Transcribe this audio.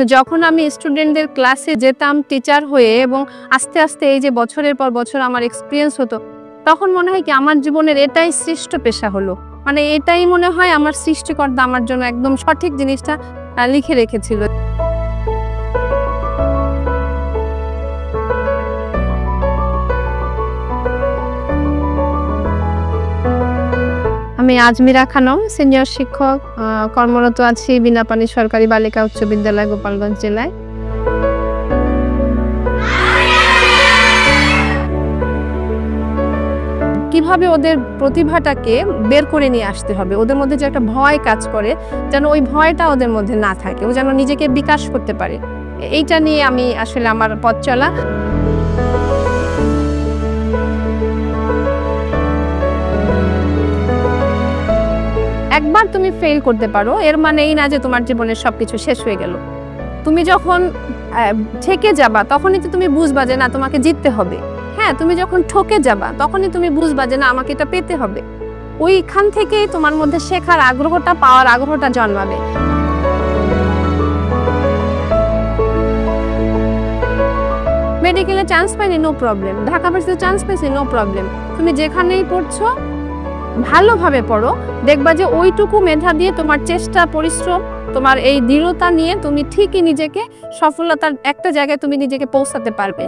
যখন আমি স্টুডেন্টদের ক্লাসে যেতাম টিচার হয়ে এবং আস্তে আস্তে এই যে বছরের পর বছর আমার এক্সপিরিয়েন্স হতো, তখন মনে হয় কি আমার জীবনের এটাই শ্রেষ্ঠ পেশা হলো। মানে এটাই মনে হয় আমার সৃষ্টিকর্তা আমার জন্য একদম সঠিক জিনিসটা লিখে রেখেছিল। আমি আজমিরা খানম, সিনিয়র শিক্ষক, কর্মরত আছি বিনাপানি সরকারি বালিকা উচ্চ বিদ্যালয়, গোপালগঞ্জ জেলায়। কিভাবে ওদের প্রতিভাটাকে বের করে নিয়ে আসতে হবে, ওদের মধ্যে যে একটা ভয় কাজ করে, যেন ওই ভয়টা ওদের মধ্যে না থাকে, ও যেন নিজেকে বিকাশ করতে পারে, এইটা নিয়ে আমি আসলে আমার পথ চলা। একবার তুমি ফেল করতে পারো এর মানে এই না যে তোমার জীবনের সবকিছু শেষ হয়ে গেল। তুমি যখন ঠকে যাবা তখনই তো তুমি বুঝবা যে না তোমাকে জিততে হবে। হ্যাঁ, তুমি যখন ঠকে যাবা তখনই তুমি বুঝবা যে না আমাকে এটা পেতে হবে। ওইখান থেকেই তোমার মধ্যে শেখার আগ্রহটা, পাওয়ার আগ্রহটা জন্মাবে। মেডিকেলে চান্স পাইনি, নো প্রবলেম। ঢাকা ভার্সিটিতে চান্স পাইছি, নো প্রবলেম। তুমি যেখানেই পড়ছো ভালোভাবে পড়ো, দেখবা যে ওইটুকু মেধা দিয়ে তোমার চেষ্টা, পরিশ্রম, তোমার এই দৃঢ়তা নিয়ে তুমি ঠিকই নিজেকে সফলতার একটা জায়গায় তুমি নিজেকে পৌঁছাতে পারবে।